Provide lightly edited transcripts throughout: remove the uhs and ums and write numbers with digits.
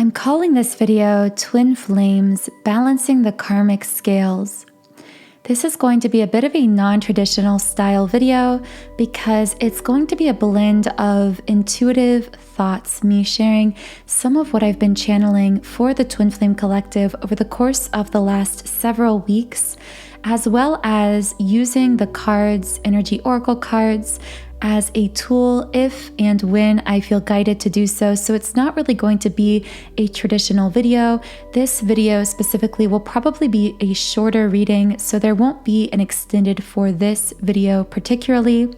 I'm calling this video Twin Flames, Balancing the Karmic Scales. This is going to be a bit of a non-traditional style video because it's going to be a blend of intuitive thoughts, me sharing some of what I've been channeling for the Twin Flame Collective over the course of the last several weeks, as well as using the cards, energy oracle cards, as a tool if and when I feel guided to do so. So it's not really going to be a traditional video. This video specifically will probably be a shorter reading, so there won't be an extended for this video particularly.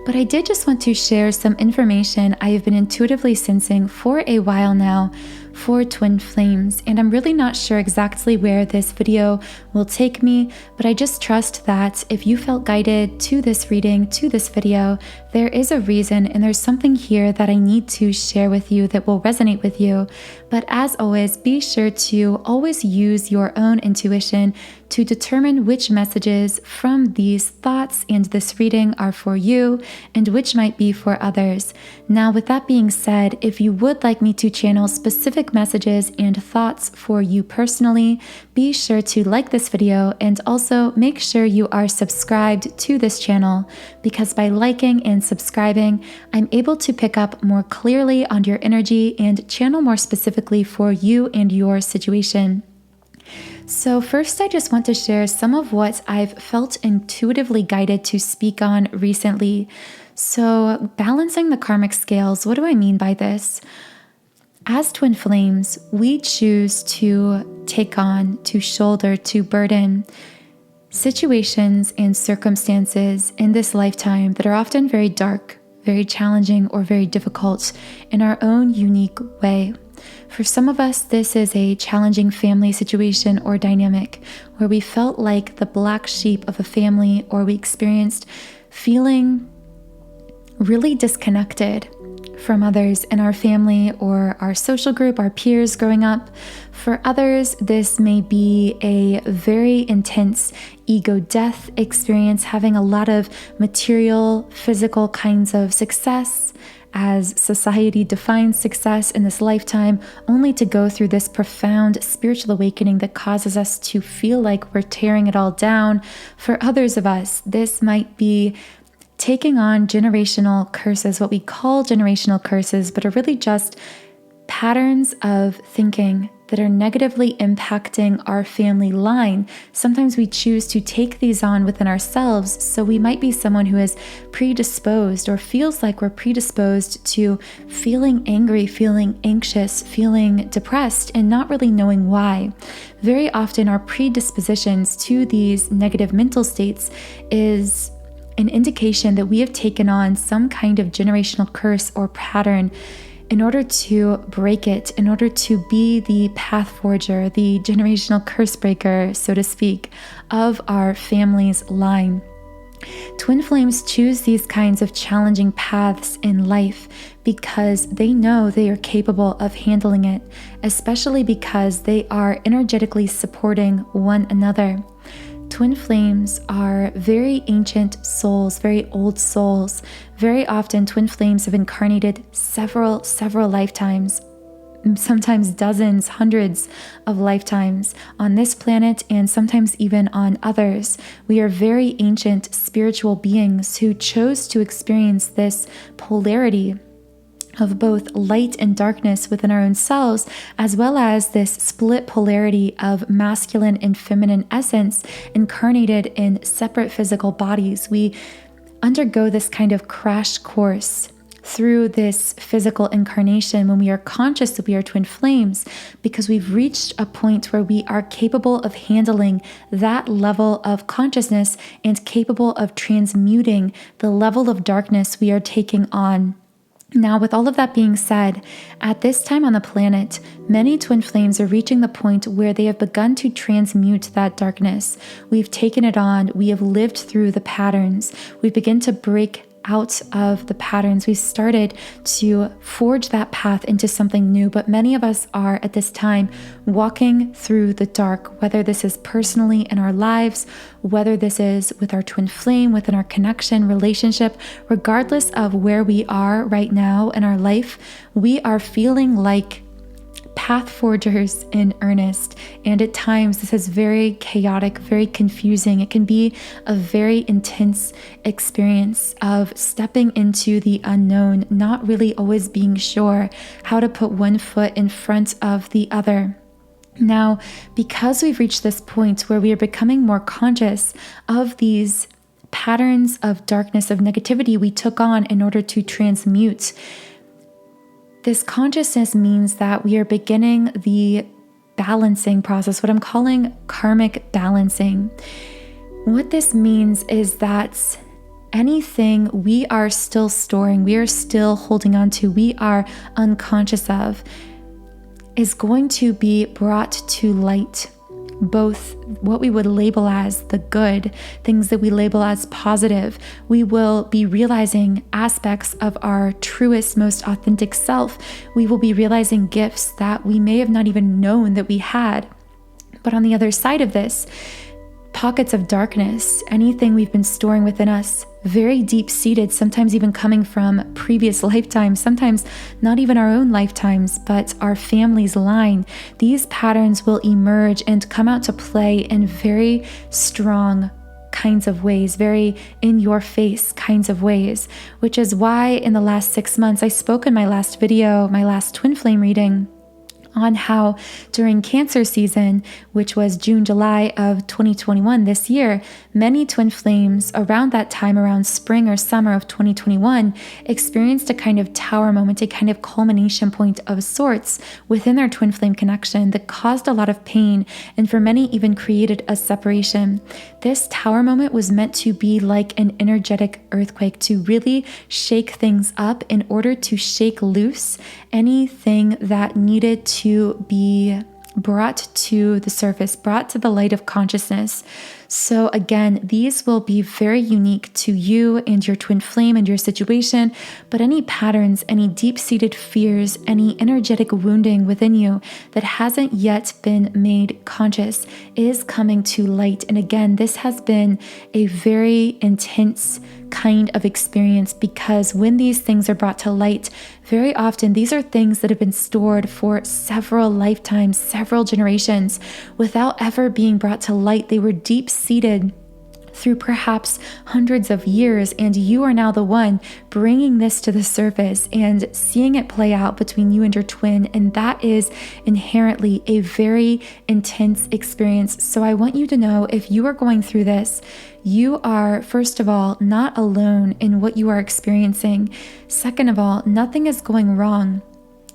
But I did just want to share some information I have been intuitively sensing for a while now for Twin Flames, and I'm really not sure exactly where this video will take me, but I just trust that if you felt guided to this reading, to this video, there is a reason and there's something here that I need to share with you that will resonate with you. But as always, be sure to always use your own intuition to determine which messages from these thoughts and this reading are for you and which might be for others. Now, with that being said, if you would like me to channel specific messages and thoughts for you personally, be sure to like this video and also make sure you are subscribed to this channel, because by liking and subscribing, I'm able to pick up more clearly on your energy and channel more specifically for you and your situation. So first, I just want to share some of what I've felt intuitively guided to speak on recently. So balancing the karmic scales, what do I mean by this? As twin flames, we choose to take on, to shoulder, to burden situations and circumstances in this lifetime that are often very dark, very challenging, or very difficult in our own unique way. For some of us, this is a challenging family situation or dynamic where we felt like the black sheep of a family, or we experienced feeling really disconnected from others in our family or our social group, our peers growing up. For others, this may be a very intense ego death experience, having a lot of material, physical kinds of success as society defines success in this lifetime, only to go through this profound spiritual awakening that causes us to feel like we're tearing it all down. For others of us, this might be taking on generational curses, what we call generational curses, but are really just patterns of thinking that are negatively impacting our family line. Sometimes we choose to take these on within ourselves, so we might be someone who is predisposed or feels like we're predisposed to feeling angry, feeling anxious, feeling depressed, and not really knowing why. Very often our predispositions to these negative mental states is an indication that we have taken on some kind of generational curse or pattern in order to break it, in order to be the path forger, the generational curse breaker, so to speak, of our family's line. Twin flames choose these kinds of challenging paths in life because they know they are capable of handling it, especially because they are energetically supporting one another. Twin flames are very ancient souls, very old souls. Very often, twin flames have incarnated several lifetimes, sometimes dozens, hundreds of lifetimes on this planet, and sometimes even on others. We are very ancient spiritual beings who chose to experience this polarity of both light and darkness within our own selves, as well as this split polarity of masculine and feminine essence incarnated in separate physical bodies. We undergo this kind of crash course through this physical incarnation when we are conscious that we are twin flames, because we've reached a point where we are capable of handling that level of consciousness and capable of transmuting the level of darkness we are taking on. Now, with all of that being said, at this time on the planet, many twin flames are reaching the point where they have begun to transmute that darkness. We've taken it on. We have lived through the patterns. We begin to break out of the patterns. We started to forge that path into something new, but many of us are at this time walking through the dark, whether this is personally in our lives, whether this is with our twin flame, within our connection, relationship, regardless of where we are right now in our life, we are feeling like path forgers in earnest. And at times this is very chaotic, very confusing. It can be a very intense experience of stepping into the unknown, not really always being sure how to put one foot in front of the other. Now, because we've reached this point where we are becoming more conscious of these patterns of darkness, of negativity we took on in order to transmute, this consciousness means that we are beginning the balancing process, what I'm calling karmic balancing. What this means is that anything we are still storing, we are still holding on to, we are unconscious of, is going to be brought to light. Both what we would label as the good, things that we label as positive. We will be realizing aspects of our truest, most authentic self. We will be realizing gifts that we may have not even known that we had. But on the other side of this, pockets of darkness, anything we've been storing within us, very deep-seated, sometimes even coming from previous lifetimes, sometimes not even our own lifetimes, but our family's line. These patterns will emerge and come out to play in very strong kinds of ways, very in-your-face kinds of ways, which is why in the last 6 months, I spoke in my last video, my last twin flame reading, on how during Cancer season, which was June, July of 2021 this year, many twin flames around that time, around spring or summer of 2021, experienced a kind of tower moment, a kind of culmination point of sorts within their twin flame connection that caused a lot of pain, and for many even created a separation. This tower moment was meant to be like an energetic earthquake, to really shake things up in order to shake loose anything that needed to be brought to the surface, brought to the light of consciousness. So again, these will be very unique to you and your twin flame and your situation, but any patterns, any deep-seated fears, any energetic wounding within you that hasn't yet been made conscious is coming to light. And again, this has been a very intense kind of experience, because when these things are brought to light, very often these are things that have been stored for several lifetimes, several generations, without ever being brought to light. They were deep-seated through perhaps hundreds of years, and you are now the one bringing this to the surface and seeing it play out between you and your twin, and that is inherently a very intense experience. So I want you to know, if you are going through this, you are, first of all, not alone in what you are experiencing. Second of all, nothing is going wrong.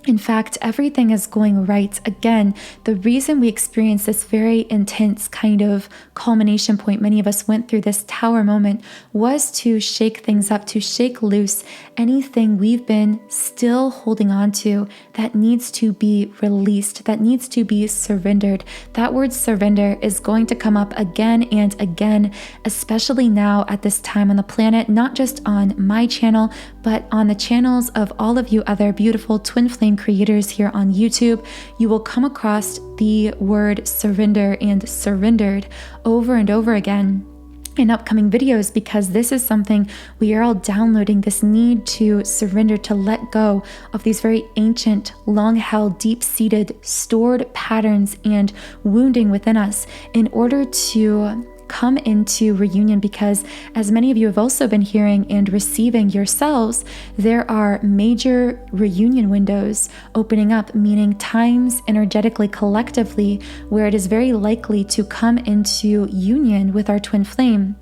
In fact, everything is going right. Again, the reason we experience this very intense kind of culmination point, many of us went through this tower moment, was to shake things up, to shake loose anything we've been still holding on to that needs to be released, that needs to be surrendered. That word surrender is going to come up again and again, especially now at this time on the planet, not just on my channel, but on the channels of all of you other beautiful twin flame creators here on YouTube. You will come across the word surrender and surrendered over and over again in upcoming videos, because this is something we are all downloading, this need to surrender, to let go of these very ancient, long-held, deep-seated, stored patterns and wounding within us in order to come into reunion. Because as many of you have also been hearing and receiving yourselves, there are major reunion windows opening up, meaning times energetically, collectively, where it is very likely to come into union with our twin flame.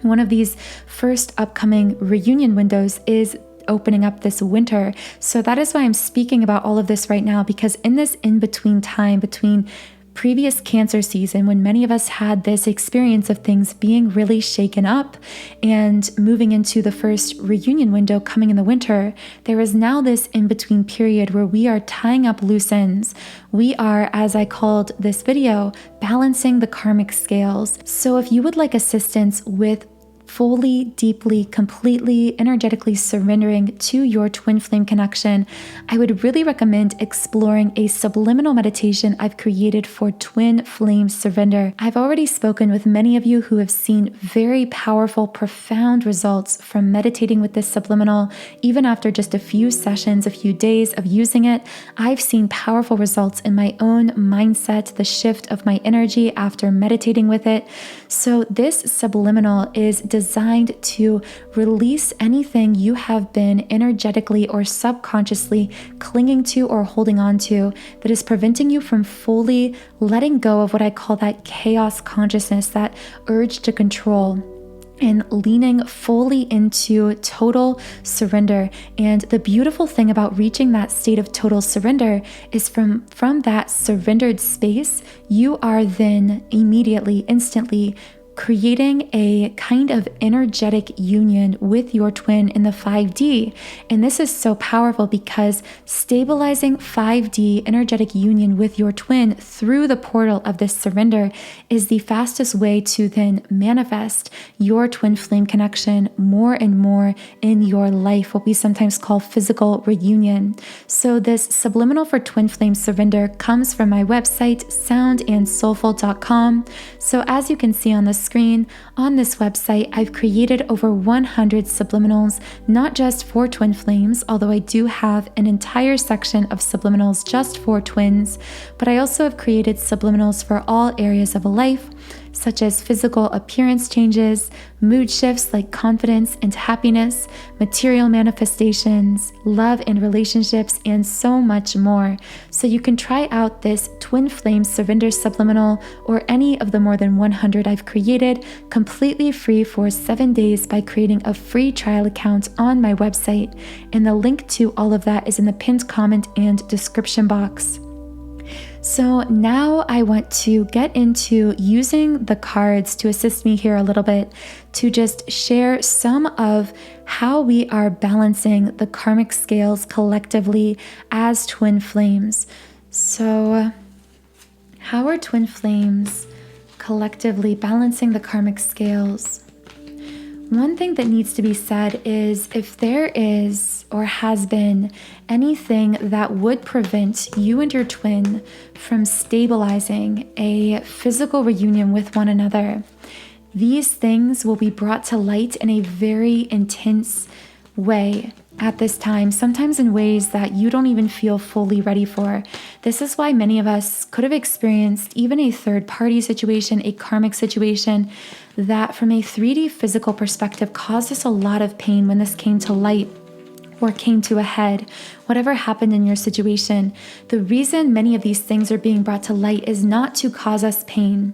One of these first upcoming reunion windows is opening up this winter. So that is why I'm speaking about all of this right now, because in this in-between time between previous Cancer season, when many of us had this experience of things being really shaken up and moving into the first reunion window coming in the winter, there is now this in-between period where we are tying up loose ends. We are, as I called this video, balancing the karmic scales. So if you would like assistance with fully, deeply, completely, energetically surrendering to your twin flame connection, I would really recommend exploring a subliminal meditation I've created for twin flame surrender. I've already spoken with many of you who have seen very powerful, profound results from meditating with this subliminal. Even after just a few sessions, a few days of using it, I've seen powerful results in my own mindset, the shift of my energy after meditating with it. So this subliminal is designed to release anything you have been energetically or subconsciously clinging to or holding on to that is preventing you from fully letting go of what I call that chaos consciousness, that urge to control, and leaning fully into total surrender. And the beautiful thing about reaching that state of total surrender is from that surrendered space, you are then immediately, instantly creating a kind of energetic union with your twin in the 5D. And this is so powerful because stabilizing 5D energetic union with your twin through the portal of this surrender is the fastest way to then manifest your twin flame connection more and more in your life, what we sometimes call physical reunion. So this subliminal for twin flame surrender comes from my website, soundandsoulful.com. So as you can see on the screen, on this website, I've created over 100 subliminals, not just for twin flames, although I do have an entire section of subliminals just for twins, but I also have created subliminals for all areas of life, such as physical appearance changes, mood shifts like confidence and happiness, material manifestations, love and relationships, and so much more. So you can try out this twin flame surrender subliminal or any of the more than 100 I've created completely free for 7 days by creating a free trial account on my website. And the link to all of that is in the pinned comment and description box. So now I want to get into using the cards to assist me here a little bit to just share some of how we are balancing the karmic scales collectively as twin flames. So how are twin flames collectively balancing the karmic scales? One thing that needs to be said is if there is or has been anything that would prevent you and your twin from stabilizing a physical reunion with one another, these things will be brought to light in a very intense way at this time, sometimes in ways that you don't even feel fully ready for. This is why many of us could have experienced even a third-party situation, a karmic situation, that from a 3D physical perspective caused us a lot of pain when this came to light or came to a head. Whatever happened in your situation, the reason many of these things are being brought to light is not to cause us pain.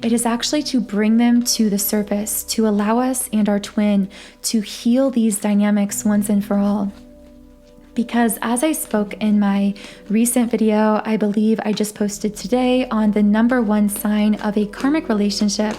It is actually to bring them to the surface, to allow us and our twin to heal these dynamics once and for all. Because as I spoke in my recent video, I believe I just posted today on the number one sign of a karmic relationship,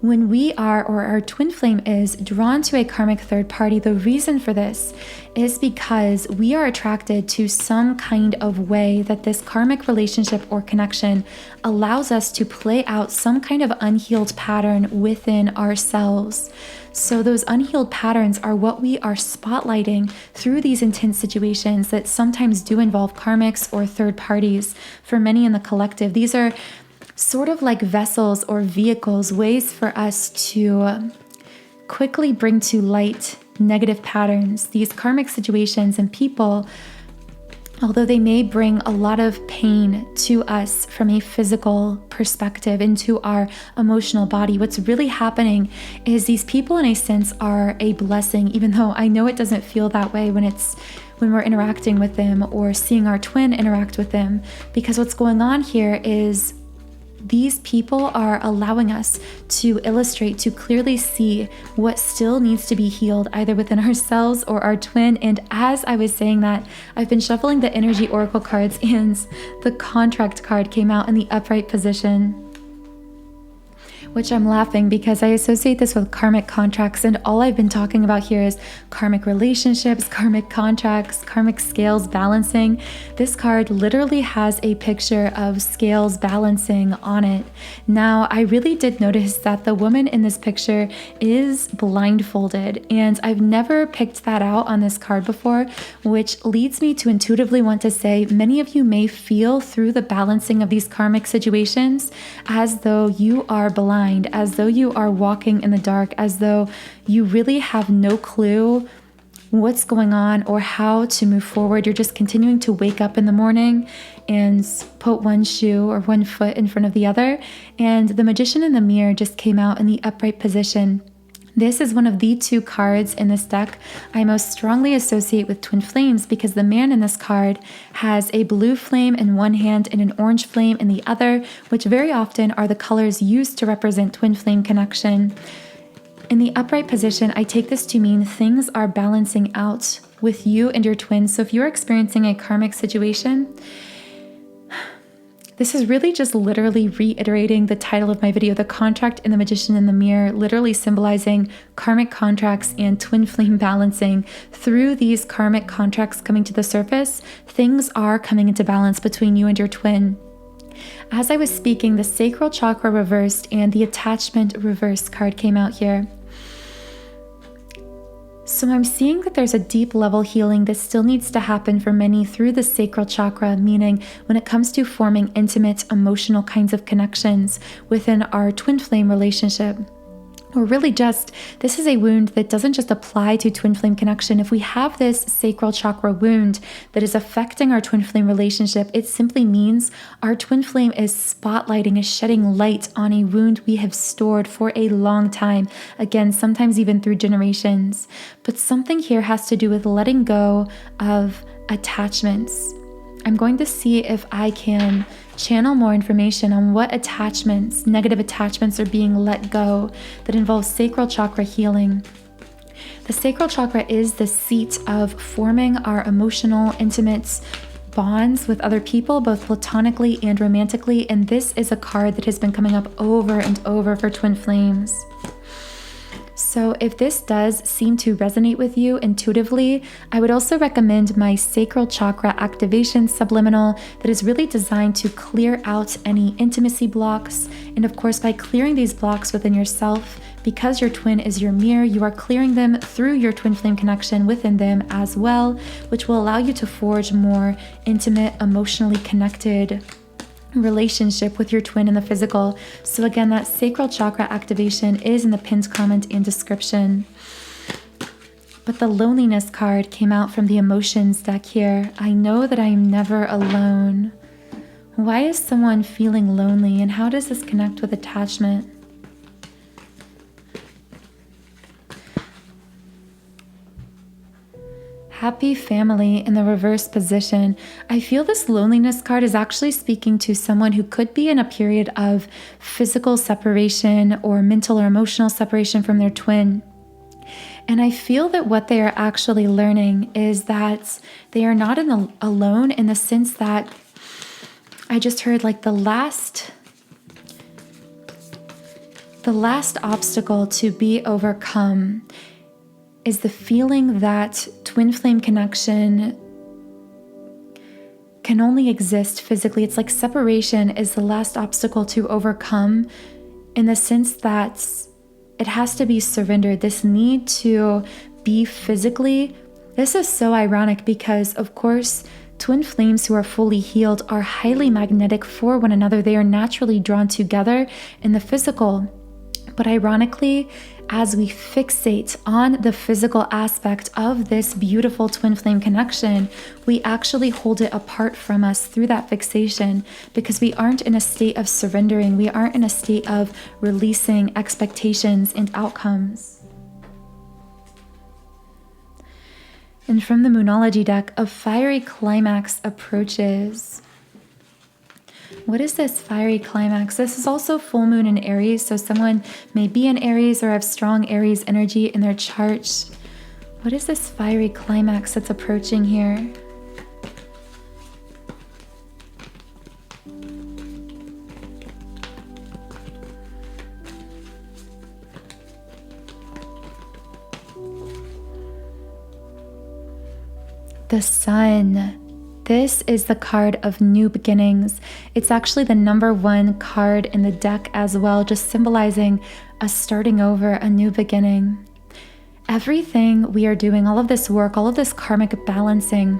when we are, or our twin flame is, drawn to a karmic third party, the reason for this is because we are attracted to some kind of way that this karmic relationship or connection allows us to play out some kind of unhealed pattern within ourselves. So those unhealed patterns are what we are spotlighting through these intense situations that sometimes do involve karmics or third parties. For many in the collective, these are sort of like vessels or vehicles, ways for us to quickly bring to light negative patterns. These karmic situations and people, although they may bring a lot of pain to us from a physical perspective into our emotional body, what's really happening is these people in a sense are a blessing, even though I know it doesn't feel that way when we're interacting with them or seeing our twin interact with them, because what's going on here is these people are allowing us to illustrate, to clearly see what still needs to be healed either within ourselves or our twin. And as I was saying that, I've been shuffling the energy oracle cards and the contract card came out in the upright position, which I'm laughing because I associate this with karmic contracts, and all I've been talking about here is karmic relationships, karmic contracts, karmic scales balancing. This card literally has a picture of scales balancing on it. Now, I really did notice that the woman in this picture is blindfolded, and I've never picked that out on this card before, which leads me to intuitively want to say many of you may feel through the balancing of these karmic situations as though you are blind, as though you are walking in the dark, as though you really have no clue what's going on or how to move forward. You're just continuing to wake up in the morning and put one shoe or one foot in front of the other. And the Magician in the Mirror just came out in the upright position. This is one of the two cards in this deck I most strongly associate with twin flames, because the man in this card has a blue flame in one hand and an orange flame in the other, which very often are the colors used to represent twin flame connection. In the upright position, I take this to mean things are balancing out with you and your twin. So if you're experiencing a karmic situation, this is really just literally reiterating the title of my video, The Contract and the Magician in the Mirror, literally symbolizing karmic contracts and twin flame balancing. Through these karmic contracts coming to the surface, things are coming into balance between you and your twin. As I was speaking, the sacral chakra reversed and the attachment reversed card came out here. So I'm seeing that there's a deep level healing that still needs to happen for many through the sacral chakra, meaning when it comes to forming intimate, emotional kinds of connections within our twin flame relationship. Or really just, this is a wound that doesn't just apply to twin flame connection. If we have this sacral chakra wound that is affecting our twin flame relationship, it simply means our twin flame is spotlighting, is shedding light on a wound we have stored for a long time. Again, sometimes even through generations. But something here has to do with letting go of attachments. I'm going to see if I can channel more information on what attachments, negative attachments, are being let go that involves sacral chakra healing. The sacral chakra is the seat of forming our emotional, intimate bonds with other people, both platonically and romantically, and this is a card that has been coming up over and over for twin flames. So if this does seem to resonate with you intuitively, I would also recommend my sacral chakra activation subliminal that is really designed to clear out any intimacy blocks. And of course, by clearing these blocks within yourself, because your twin is your mirror, you are clearing them through your twin flame connection within them as well, which will allow you to forge more intimate, emotionally connected relationship with your twin in the physical. So again, that sacral chakra activation is in the pinned comment and description. But the loneliness card came out from the emotions deck here. I know that I am never alone. Why is someone feeling lonely, and how does this connect with attachment? Happy family in the reverse position. I feel this loneliness card is actually speaking to someone who could be in a period of physical separation or mental or emotional separation from their twin. And I feel that what they are actually learning is that they are not alone, in the sense that I just heard like the last obstacle to be overcome is the feeling that twin flame connection can only exist physically. It's like separation is the last obstacle to overcome, in the sense that it has to be surrendered. This need to be physically. This is so ironic because, of course, twin flames who are fully healed are highly magnetic for one another. They are naturally drawn together in the physical. But ironically, as we fixate on the physical aspect of this beautiful twin flame connection, we actually hold it apart from us through that fixation, because we aren't in a state of surrendering. We aren't in a state of releasing expectations and outcomes. And from the Moonology deck, a fiery climax approaches. What is this fiery climax? This is also full moon in Aries, so someone may be in Aries or have strong Aries energy in their chart. What is this fiery climax that's approaching here? The Sun. This is the card of new beginnings. It's actually the number 1 card in the deck as well, just symbolizing a starting over, a new beginning. Everything we are doing, all of this work, all of this karmic balancing,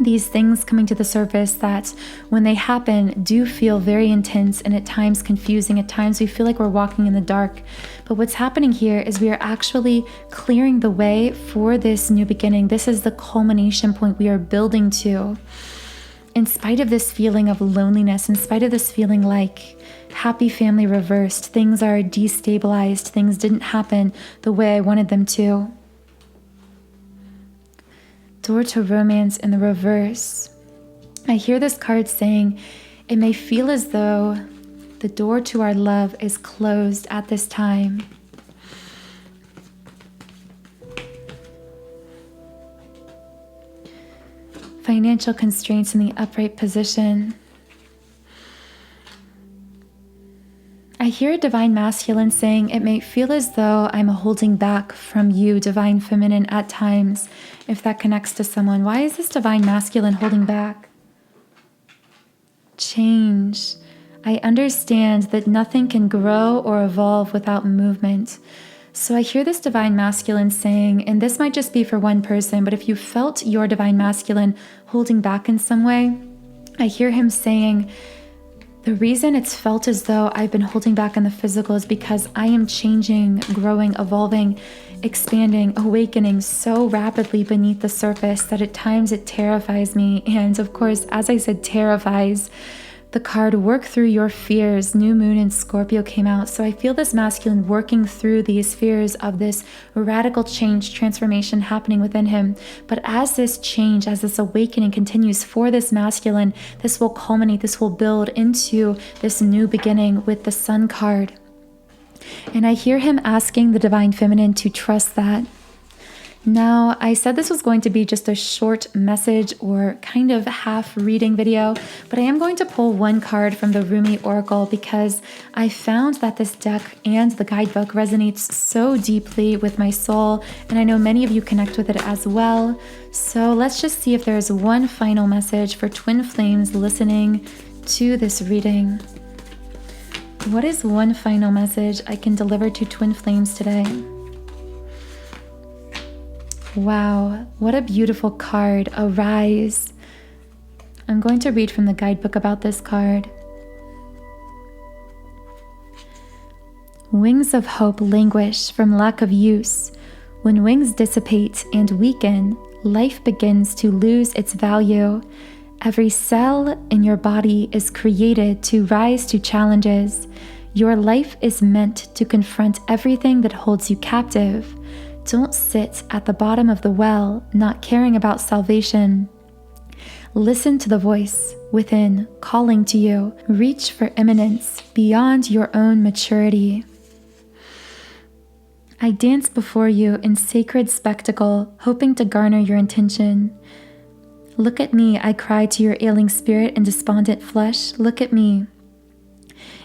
these things coming to the surface that when they happen do feel very intense and at times confusing. At times we feel like we're walking in the dark. But what's happening here is we are actually clearing the way for this new beginning. This is the culmination point we are building to. In spite of this feeling of loneliness, in spite of this feeling like happy family reversed, things are destabilized, things didn't happen the way I wanted them to. Door to romance in the reverse. I hear this card saying it may feel as though the door to our love is closed at this time. Financial constraints in the upright position. I hear a divine masculine saying it may feel as though I'm holding back from you, divine feminine, at times, if that connects to someone. Why is this divine masculine holding back? Change. I understand that nothing can grow or evolve without movement. So I hear this divine masculine saying, and this might just be for one person, but if you felt your divine masculine holding back in some way, I hear him saying, the reason it's felt as though I've been holding back in the physical is because I am changing, growing, evolving, expanding, awakening so rapidly beneath the surface that at times it terrifies me. And of course, as I said, terrifies, the card Work Through Your Fears, New Moon in Scorpio came out. So I feel this masculine working through these fears of this radical change, transformation happening within him. But as this change, as this awakening continues for this masculine, this will culminate, this will build into this new beginning with the Sun card. And I hear him asking the divine feminine to trust that. Now, I said this was going to be just a short message or kind of half reading video, but I am going to pull one card from the Rumi Oracle because I found that this deck and the guidebook resonates so deeply with my soul, and I know many of you connect with it as well. So let's just see if there's one final message for twin flames listening to this reading. What is one final message I can deliver to twin flames today? Wow, what a beautiful card, Arise. I'm going to read from the guidebook about this card. Wings of hope languish from lack of use. When wings dissipate and weaken, life begins to lose its value. Every cell in your body is created to rise to challenges. Your life is meant to confront everything that holds you captive. Don't sit at the bottom of the well, not caring about salvation. Listen to the voice within calling to you. Reach for eminence beyond your own maturity. I dance before you in sacred spectacle, hoping to garner your attention. Look at me, I cry to your ailing spirit and despondent flesh. Look at me.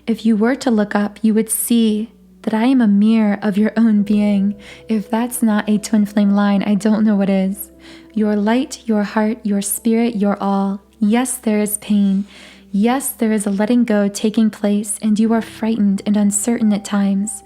If you were to look up, you would see that I am a mirror of your own being. If that's not a twin flame line, I don't know what is. Your light, your heart, your spirit, your all. Yes, there is pain. Yes, there is a letting go taking place, and you are frightened and uncertain at times.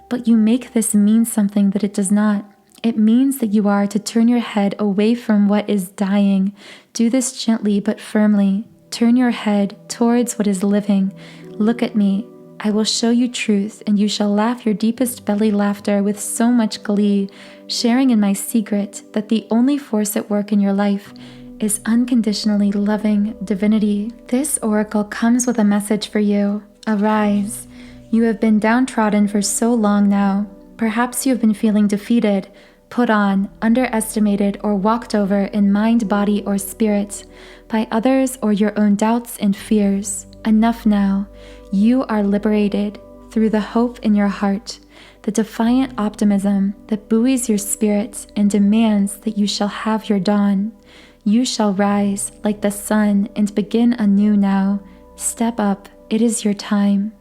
But you make this mean something that it does not. It means that you are to turn your head away from what is dying. Do this gently but firmly. Turn your head towards what is living. Look at me. I will show you truth, and you shall laugh your deepest belly laughter with so much glee, sharing in my secret that the only force at work in your life is unconditionally loving divinity. This oracle comes with a message for you. Arise. You have been downtrodden for so long now. Perhaps you have been feeling defeated, put on, underestimated, or walked over in mind, body, or spirit by others or your own doubts and fears. Enough now. You are liberated through the hope in your heart, the defiant optimism that buoys your spirit and demands that you shall have your dawn. You shall rise like the sun and begin anew now. Step up, it is your time.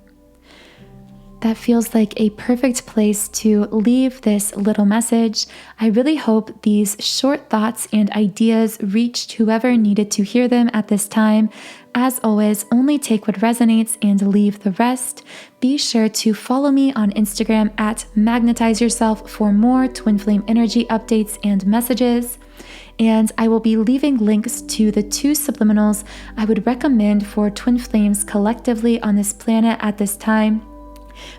That feels like a perfect place to leave this little message. I really hope these short thoughts and ideas reached whoever needed to hear them at this time. As always, only take what resonates and leave the rest. Be sure to follow me on Instagram at Magnetize Yourself for more twin flame energy updates and messages. And I will be leaving links to the 2 subliminals I would recommend for twin flames collectively on this planet at this time.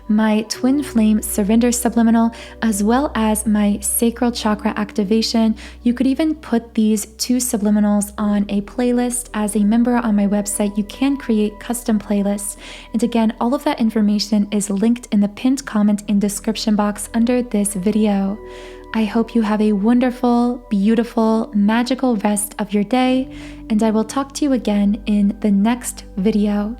My twin flame surrender subliminal, as well as my sacral chakra activation. You could even put these 2 subliminals on a playlist. As a member on my website, you can create custom playlists. And again, all of that information is linked in the pinned comment and description box under this video. I hope you have a wonderful, beautiful, magical rest of your day, and I will talk to you again in the next video.